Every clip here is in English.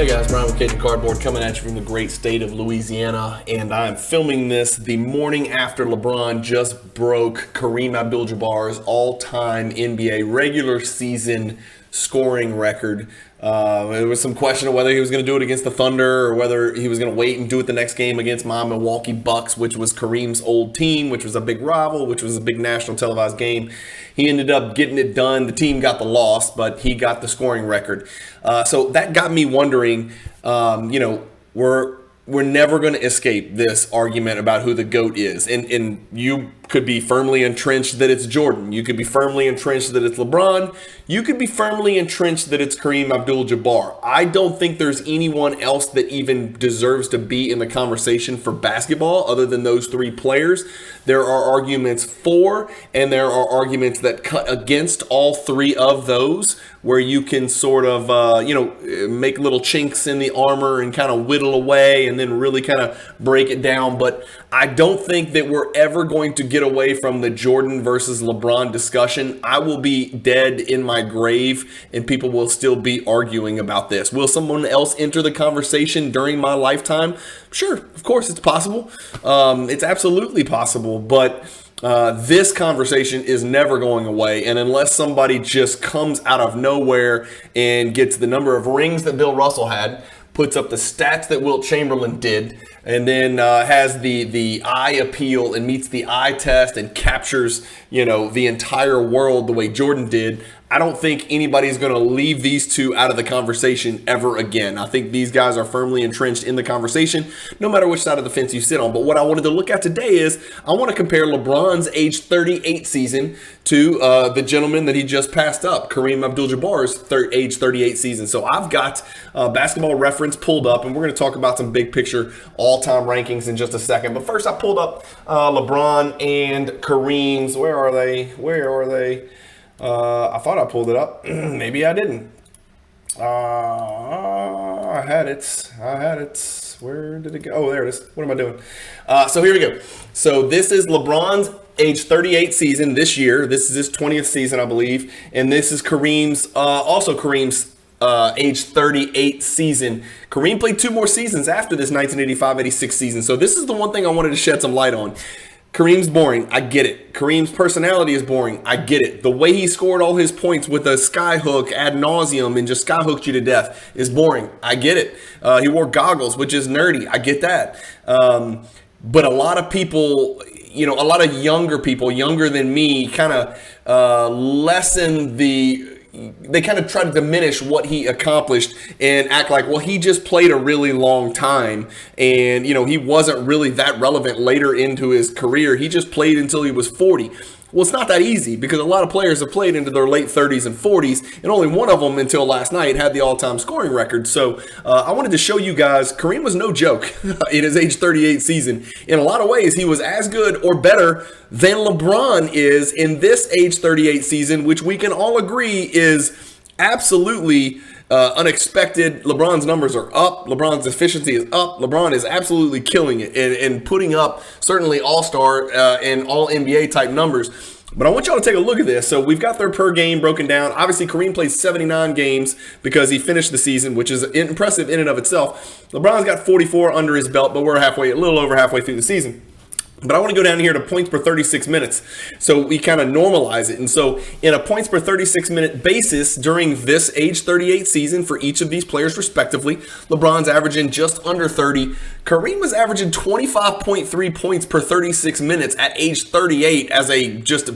guys, Brian with Cajun Cardboard coming at you from the great state of Louisiana, and I'm filming this the morning after LeBron just broke Kareem Abdul-Jabbar's all-time NBA regular season scoring record. There was some question of whether he was going to do it against the Thunder or whether he was going to wait and do it the next game against my Milwaukee Bucks, which was Kareem's old team, which was a big rival, which was a big national televised game. He ended up getting it done. The team got the loss, but he got the scoring record. So that got me wondering, we're never going to escape this argument about who the GOAT is. And you could be firmly entrenched that it's Jordan. You could be firmly entrenched that it's LeBron. You could be firmly entrenched that it's Kareem Abdul-Jabbar. I don't think there's anyone else that even deserves to be in the conversation for basketball other than those three players. There are arguments for and there are arguments that cut against all three of those, where you can sort of, make little chinks in the armor and kind of whittle away and then really kind of break it down. But I don't think that we're ever going to get away from the Jordan versus LeBron discussion. I will be dead in my grave and people will still be arguing about this. Will someone else enter the conversation during my lifetime? Sure, of course, it's possible. It's absolutely possible, but this conversation is never going away, and unless somebody just comes out of nowhere and gets the number of rings that Bill Russell had, puts up the stats that Wilt Chamberlain did, and then has the eye appeal and meets the eye test and captures, the entire world the way Jordan did, I don't think anybody's going to leave these two out of the conversation ever again. I think these guys are firmly entrenched in the conversation, no matter which side of the fence you sit on. But what I wanted to look at today is I want to compare LeBron's age 38 season to the gentleman that he just passed up, Kareem Abdul-Jabbar's age 38 season. So I've got Basketball Reference pulled up, and we're going to talk about some big picture all-time rankings in just a second. But first, I pulled up LeBron and Kareem's. Where are they? I thought I pulled it up. Maybe I didn't. I had it. Where did it go? Oh, there it is. What am I doing? So here we go. So this is LeBron's age 38 season this year. This is his 20th season, I believe. And this is Kareem's age 38 season. Kareem played two more seasons after this 1985-86 season. So this is the one thing I wanted to shed some light on. Kareem's boring. I get it. Kareem's personality is boring. I get it. The way he scored all his points with a sky hook ad nauseum and just sky hooked you to death is boring. I get it. He wore goggles, which is nerdy. I get that. But a lot of people, a lot of younger people, younger than me, kind of lessen they kind of try to diminish what he accomplished and act like, well, he just played a really long time and, he wasn't really that relevant later into his career. He just played until he was 40. Well, it's not that easy because a lot of players have played into their late 30s and 40s, and only one of them until last night had the all-time scoring record. So I wanted to show you guys Kareem was no joke in his age 38 season. In a lot of ways, he was as good or better than LeBron is in this age 38 season, which we can all agree is absolutely unexpected. LeBron's numbers are up. LeBron's efficiency is up. LeBron is absolutely killing it and putting up certainly all-star and all-NBA type numbers. But I want y'all to take a look at this. So we've got their per game broken down. Obviously, Kareem played 79 games because he finished the season, which is impressive in and of itself. LeBron's got 44 under his belt, but we're a little over halfway through the season. But I want to go down here to points per 36 minutes. So we kind of normalize it. And so in a points per 36 minute basis during this age 38 season for each of these players respectively, LeBron's averaging just under 30. Kareem was averaging 25.3 points per 36 minutes at age 38 as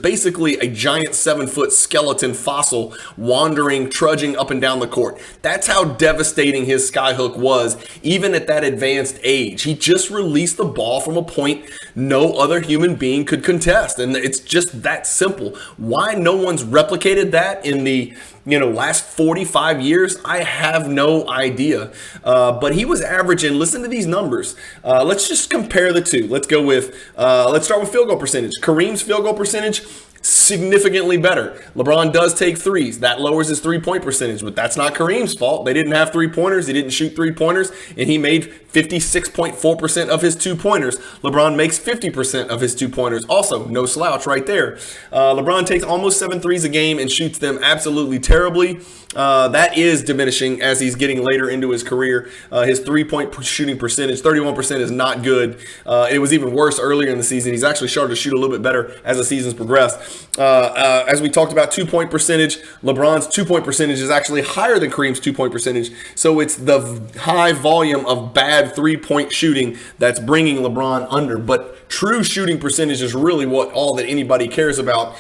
basically a giant 7-foot skeleton fossil wandering, trudging up and down the court. That's how devastating his skyhook was, even at that advanced age. He just released the ball from a point no other human being could contest. And it's just that simple. Why no one's replicated that in the last 45 years, I have no idea. But he was averaging, listen to these numbers. Let's just compare the two. Let's start with field goal percentage. Kareem's field goal percentage, significantly better. LeBron does take threes. That lowers his three-point percentage, but that's not Kareem's fault. They didn't have three-pointers. He didn't shoot three-pointers, and he made 56.4% of his two-pointers. LeBron makes 50% of his two-pointers. Also, no slouch right there. LeBron takes almost 7 threes a game and shoots them absolutely terribly. That is diminishing as he's getting later into his career. His three-point shooting percentage, 31%, is not good. It was even worse earlier in the season. He's actually started to shoot a little bit better as the season's progressed. As we talked about, two-point percentage, LeBron's two-point percentage is actually higher than Kareem's two-point percentage. So it's the high volume of bad three-point shooting that's bringing LeBron under. But true shooting percentage is really all that anybody cares about,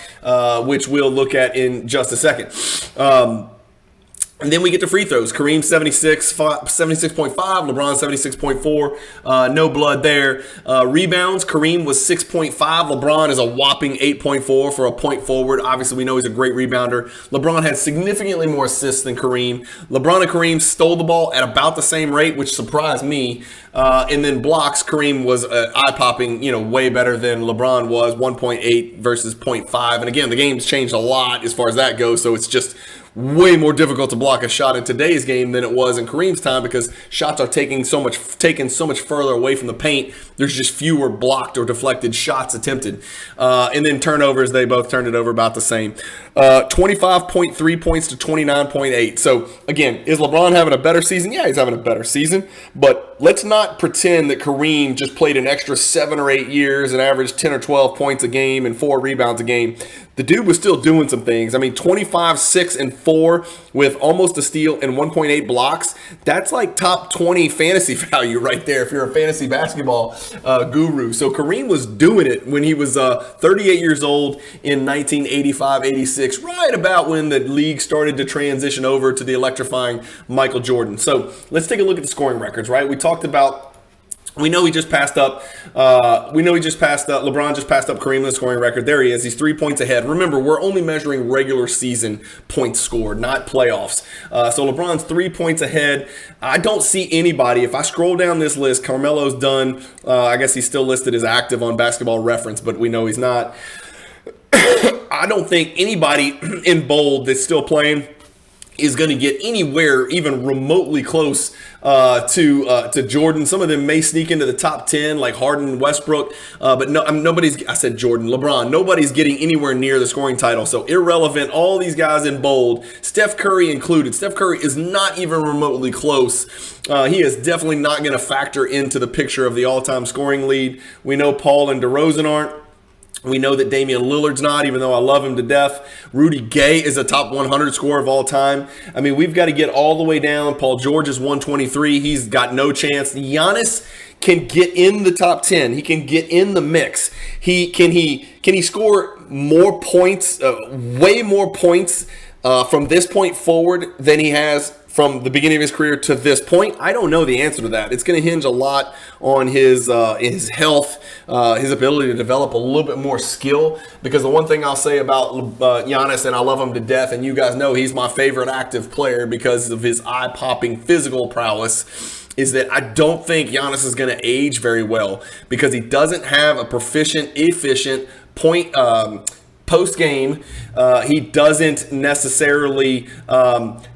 which we'll look at in just a second. And then we get to free throws. Kareem 76.5, LeBron 76.4. No blood there. Rebounds, Kareem was 6.5. LeBron is a whopping 8.4 for a point forward. Obviously, we know he's a great rebounder. LeBron had significantly more assists than Kareem. LeBron and Kareem stole the ball at about the same rate, which surprised me. And then blocks, Kareem was eye-popping, way better than LeBron was, 1.8 versus 0.5. And again, the game's changed a lot as far as that goes, so it's just way more difficult to block a shot in today's game than it was in Kareem's time because shots are taken so much further away from the paint. There's just fewer blocked or deflected shots attempted. And then turnovers, they both turned it over about the same. 25.3 points to 29.8. So again, is LeBron having a better season? Yeah, he's having a better season. But let's not pretend that Kareem just played an extra 7 or 8 years and averaged 10 or 12 points a game and 4 rebounds a game. The dude was still doing some things. I mean, 25, 6, and 4 with almost a steal and 1.8 blocks. That's like top 20 fantasy value right there if you're a fantasy basketball guru. So Kareem was doing it when he was 38 years old in 1985-86, right about when the league started to transition over to the electrifying Michael Jordan. So let's take a look at the scoring records, right? We know he just passed up. LeBron just passed up Kareem in the scoring record. There he is. He's 3 points ahead. Remember, we're only measuring regular season points scored, not playoffs. So LeBron's 3 points ahead. I don't see anybody. If I scroll down this list, Carmelo's done. I guess he's still listed as active on Basketball Reference, but we know he's not. I don't think anybody in bold that's still playing is going to get anywhere even remotely close to Jordan. Some of them may sneak into the top 10 like Harden and Westbrook, but LeBron. Nobody's getting anywhere near the scoring title. So irrelevant, all these guys in bold, Steph Curry included. Steph Curry is not even remotely close. He is definitely not going to factor into the picture of the all-time scoring lead. We know Paul and DeRozan aren't. We know that Damian Lillard's not, even though I love him to death. Rudy Gay is a top 100 scorer of all time. I mean, we've got to get all the way down. Paul George is 123. He's got no chance. Giannis can get in the top 10. He can get in the mix. Can he score more points, way more points from this point forward than he has from the beginning of his career to this point? I don't know the answer to that. It's going to hinge a lot on his health, his ability to develop a little bit more skill. Because the one thing I'll say about Giannis, and I love him to death, and you guys know he's my favorite active player because of his eye-popping physical prowess, is that I don't think Giannis is going to age very well because he doesn't have a proficient, efficient point post game. He doesn't necessarily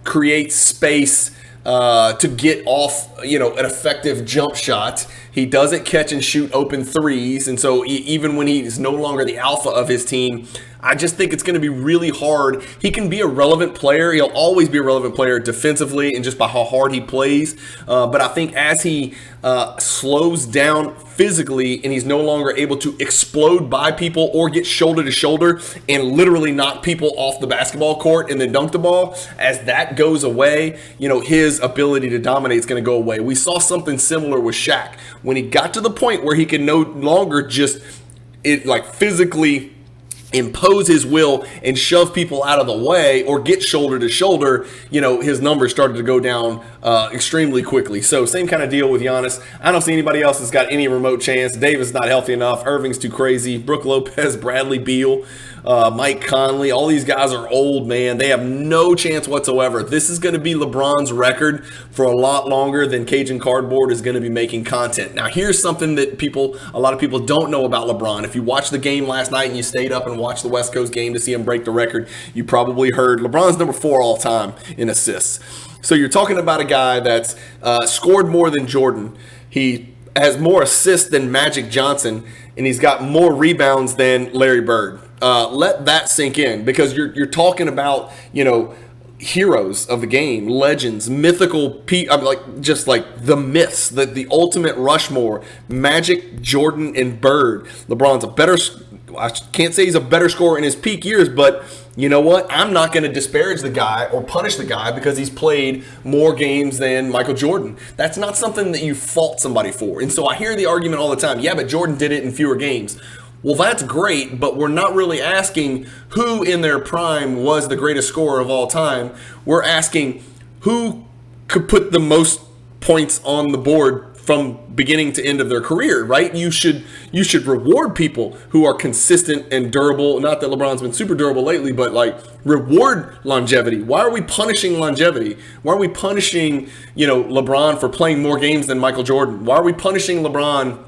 create space to get off, an effective jump shot. He doesn't catch and shoot open threes. And so even when he's no longer the alpha of his team, I just think it's going to be really hard. He can be a relevant player. He'll always be a relevant player defensively and just by how hard he plays. But I think as he slows down physically and he's no longer able to explode by people or get shoulder to shoulder and literally knock people off the basketball court and then dunk the ball, as that goes away, his ability to dominate is going to go away. We saw something similar with Shaq. When he got to the point where he could no longer just physically impose his will and shove people out of the way or get shoulder to shoulder, his numbers started to go down extremely quickly. So same kind of deal with Giannis. I don't see anybody else that's got any remote chance. Davis not healthy enough. Irving's too crazy. Brook Lopez, Bradley Beal, Mike Conley, all these guys are old, man. They have no chance whatsoever. This is going to be LeBron's record for a lot longer than Cajun Cardboard is going to be making content. Now, here's something that a lot of people don't know about LeBron. If you watched the game last night and you stayed up and watched the West Coast game to see him break the record, you probably heard LeBron's number 4 all time in assists. So you're talking about a guy that's scored more than Jordan. He has more assists than Magic Johnson, and he's got more rebounds than Larry Bird. Let that sink in, because you're talking about, heroes of the game, legends, mythical, just like the myths, the ultimate Rushmore, Magic, Jordan, and Bird. LeBron's I can't say he's a better scorer in his peak years, but you know what? I'm not going to disparage the guy or punish the guy because he's played more games than Michael Jordan. That's not something that you fault somebody for. And so I hear the argument all the time, yeah, but Jordan did it in fewer games. Well, that's great, but we're not really asking who in their prime was the greatest scorer of all time. We're asking who could put the most points on the board from beginning to end of their career, right? You should reward people who are consistent and durable. Not that LeBron's been super durable lately, but reward longevity. Why are we punishing longevity? Why are we punishing, LeBron for playing more games than Michael Jordan? Why are we punishing LeBron,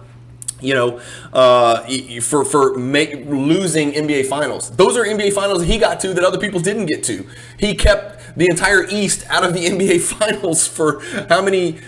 for losing NBA Finals? Those are NBA Finals he got to that other people didn't get to. He kept the entire East out of the NBA Finals for how many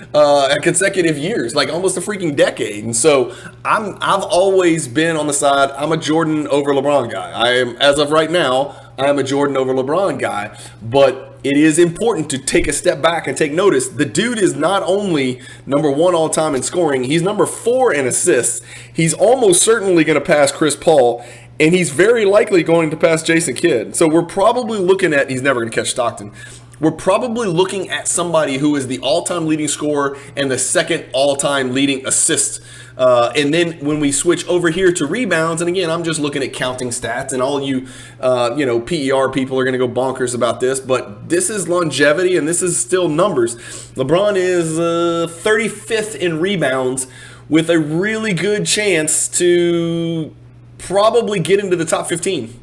consecutive years? Like almost a freaking decade. And so I've always been on the side. I'm a Jordan over LeBron guy. I am, as of right now, I'm a Jordan over LeBron guy. But it is important to take a step back and take notice. The dude is not only number 1 all time in scoring, he's number 4 in assists. He's almost certainly going to pass Chris Paul, and he's very likely going to pass Jason Kidd. So we're probably looking at, he's never going to catch Stockton. We're probably looking at somebody who is the all-time leading scorer and the second all-time leading assist. And then when we switch over here to rebounds, and again, I'm just looking at counting stats, and all you, PER people are going to go bonkers about this, but this is longevity, and this is still numbers. LeBron is 35th in rebounds with a really good chance to probably get into the top 15.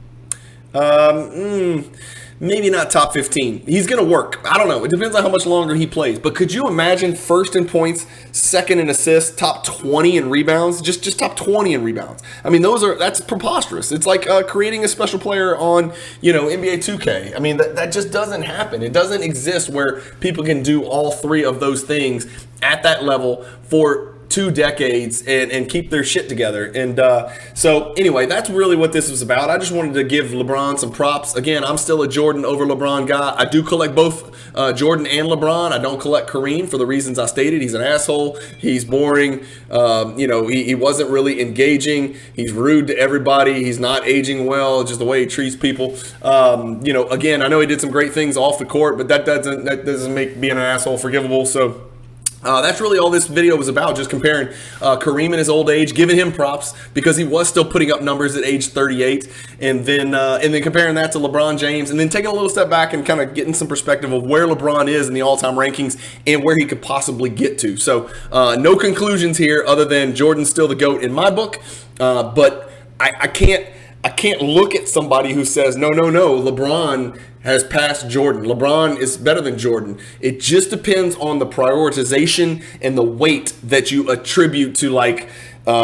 Maybe not top 15. He's going to work. I don't know. It depends on how much longer he plays. But could you imagine first in points, second in assists, top 20 in rebounds? Just top 20 in rebounds. I mean, that's preposterous. It's like creating a special player on, NBA 2K. I mean, that just doesn't happen. It doesn't exist where people can do all 3 of those things at that level for 2 decades and keep their shit together. And so anyway, that's really what this was about. I just wanted to give LeBron some props. Again, I'm still a Jordan over LeBron guy. I do collect both Jordan and LeBron. I don't collect Kareem for the reasons I stated. He's an asshole. He's boring. He wasn't really engaging. He's rude to everybody. He's not aging well, just the way he treats people. Again, I know he did some great things off the court, but that doesn't make being an asshole forgivable. So that's really all this video was about, just comparing Kareem in his old age, giving him props because he was still putting up numbers at age 38, and then comparing that to LeBron James, and then taking a little step back and kind of getting some perspective of where LeBron is in the all-time rankings and where he could possibly get to. So no conclusions here other than Jordan's still the GOAT in my book, but I can't look at somebody who says, no, LeBron has passed Jordan. LeBron is better than Jordan. It just depends on the prioritization and the weight that you attribute to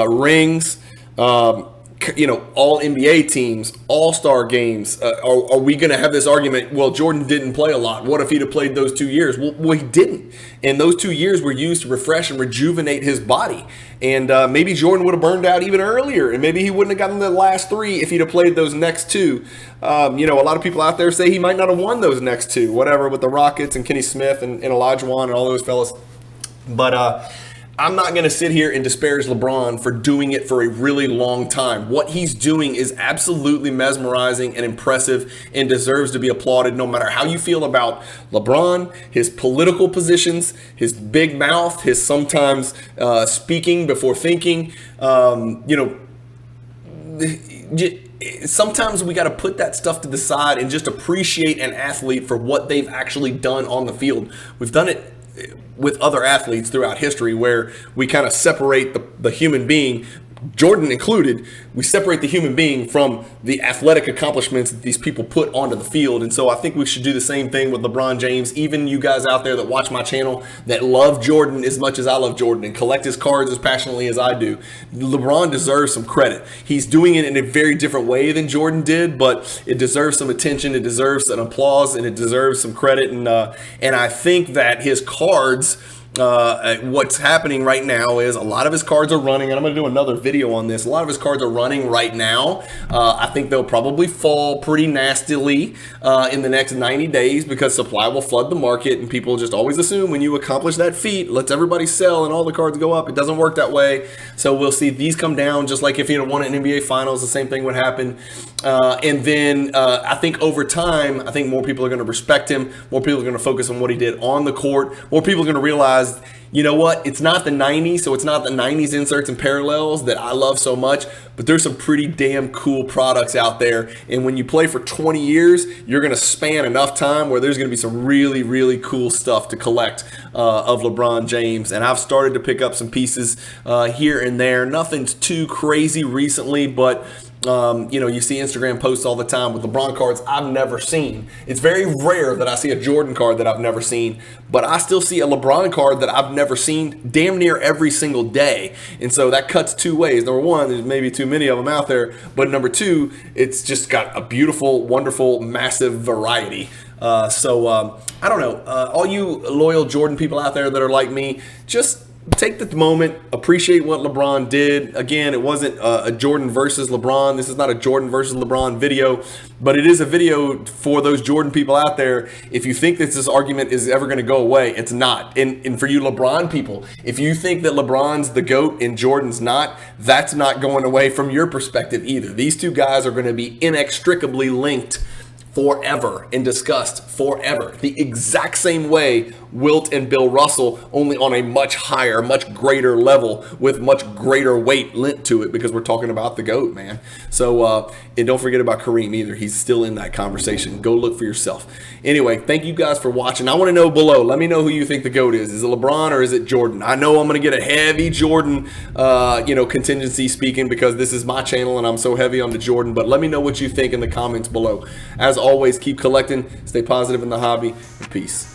rings, all NBA teams, all-star games. Are we going to have this argument, well, Jordan didn't play a lot. What if he'd have played those 2 years? Well, he didn't. And those 2 years were used to refresh and rejuvenate his body. And maybe Jordan would have burned out even earlier. And maybe he wouldn't have gotten the last 3 if he'd have played those next 2. A lot of people out there say he might not have won those next 2, whatever, with the Rockets and Kenny Smith and Olajuwon and all those fellas. But I'm not going to sit here and disparage LeBron for doing it for a really long time. What he's doing is absolutely mesmerizing and impressive and deserves to be applauded, no matter how you feel about LeBron, his political positions, his big mouth, his sometimes speaking before thinking. Sometimes we got to put that stuff to the side and just appreciate an athlete for what they've actually done on the field. We've done it with other athletes throughout history, where we kind of separate the human being, Jordan included, we separate the human being from the athletic accomplishments that these people put onto the field. And so I think we should do the same thing with LeBron James. Even you guys out there that watch my channel that love Jordan as much as I love Jordan and collect his cards as passionately as I do, LeBron deserves some credit. He's doing it in a very different way than Jordan did, but it deserves some attention, it deserves an applause, and it deserves some credit. And I think that his cards, what's happening right now is a lot of his cards are running, and I'm going to do another video on this. A lot of his cards are running right now. I think they'll probably fall pretty nastily in the next 90 days because supply will flood the market, and people just always assume when you accomplish that feat, lets everybody sell and all the cards go up. It doesn't work that way. So we'll see these come down, just like if he had won an NBA Finals, the same thing would happen. And then I think over time, I think more people are going to respect him. More people are going to focus on what he did on the court. More people are going to realize, you know what, it's not the 90s, so it's not the 90s inserts and parallels that I love so much, but there's some pretty damn cool products out there. And when you play for 20 years, you're going to span enough time where there's going to be some really, really cool stuff to collect of LeBron James. And I've started to pick up some pieces here and there. Nothing's too crazy recently, but you see Instagram posts all the time with LeBron cards I've never seen. It's very rare that I see a Jordan card that I've never seen, but I still see a LeBron card that I've never seen damn near every single day. And so that cuts two ways. Number one, there's maybe too many of them out there, but number two, it's just got a beautiful, wonderful, massive variety. I don't know. All you loyal Jordan people out there that are like me, just take the moment, appreciate what LeBron did. Again, it wasn't a Jordan versus LeBron. This is not a Jordan versus LeBron video, but it is a video for those Jordan people out there. If you think that this argument is ever going to go away, it's not. And for you LeBron people, if you think that LeBron's the GOAT and Jordan's not, that's not going away from your perspective either. These two guys are going to be inextricably linked forever and discussed forever. The exact same way Wilt and Bill Russell, only on a much higher, much greater level with much greater weight lent to it, because we're talking about the GOAT, man. So, and don't forget about Kareem either. He's still in that conversation. Go look for yourself. Anyway, thank you guys for watching. I want to know below. Let me know who you think the GOAT is. Is it LeBron or is it Jordan? I know I'm going to get a heavy Jordan, contingency speaking, because this is my channel and I'm so heavy on the Jordan. But let me know what you think in the comments below. As always, keep collecting, stay positive in the hobby, and peace.